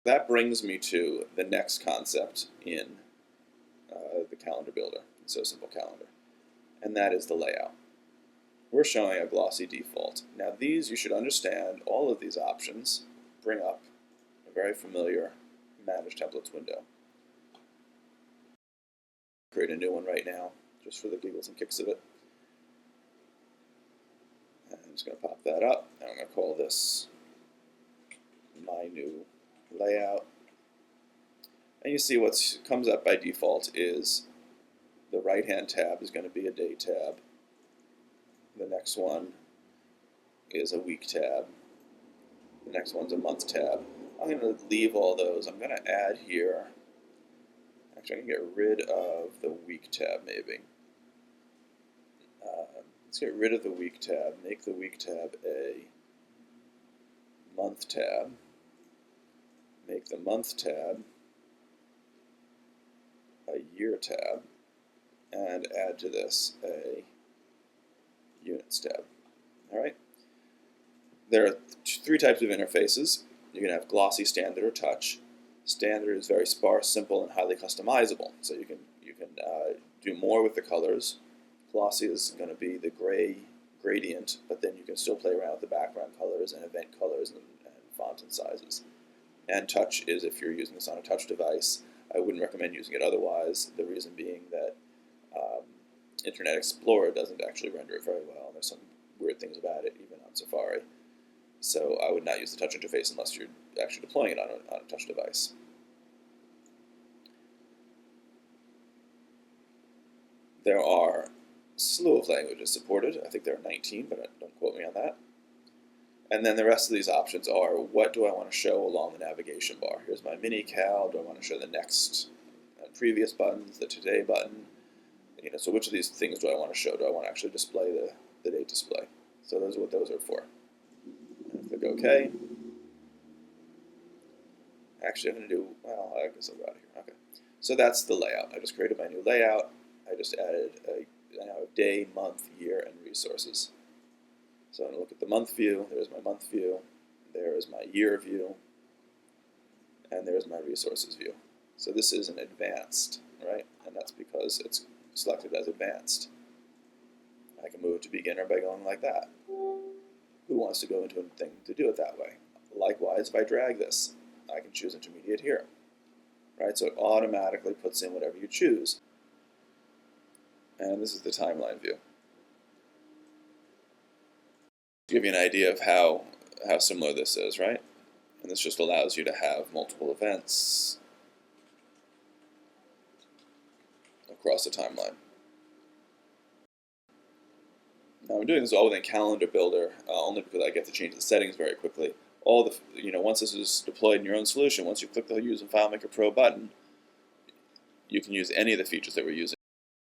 That brings me to the next concept in the calendar builder, soSIMPLE calendar, and that is the layout. We're showing a glossy default. Now these, you should understand, all of these options bring up a very familiar Manage Templates window. Create a new one right now, just for the giggles and kicks of it. And I'm just going to pop that up, and I'm going to call this my new layout. And you see what comes up by default is the right-hand tab is going to be a day tab. The next one is a week tab. The next one's a month tab. I'm going to leave all those. I'm going to add here, actually I'm going to get rid of the week tab maybe. Let's get rid of the week tab, make the week tab a month tab, make the month tab a year tab, and add to this a units tab. Alright? There are three types of interfaces. You can have glossy, standard, or touch. Standard is very sparse, simple, and highly customizable. So you can do more with the colors. Glossy is going to be the gray gradient, but then you can still play around with the background colors and event colors and font and sizes. And touch is if you're using this on a touch device. I wouldn't recommend using it otherwise, the reason being that Internet Explorer doesn't actually render it very well. There's some weird things about it, even on Safari. So I would not use the touch interface unless you're actually deploying it on a touch device. There are a slew of languages supported. I think there are 19, but don't quote me on that. And then the rest of these options are, what do I want to show along the navigation bar? Here's my mini cal. Do I want to show the next previous buttons, the today button? So which of these things do I want to show? Do I want to actually display the date display? So those are what those are for. And click OK. Actually, I'm going to do, well, I guess I'll go out of here. Okay. So that's the layout. I just created my new layout. I just added a day, month, year, and resources. So I'm going to look at the month view. There's my month view. There is my year view. And there's my resources view. So this is an advanced, right? And that's because it's selected as advanced. I can move it to beginner by going like that. Who wants to go into a thing to do it that way? Likewise, if I drag this, I can choose intermediate here. Right? So it automatically puts in whatever you choose. And this is the timeline view. To give you an idea of how similar this is, right? And this just allows you to have multiple events across the timeline. Now I'm doing this all within Calendar Builder only because I get to change the settings very quickly. All the once this is deployed in your own solution, once you click the Use in FileMaker Pro button, you can use any of the features that we're using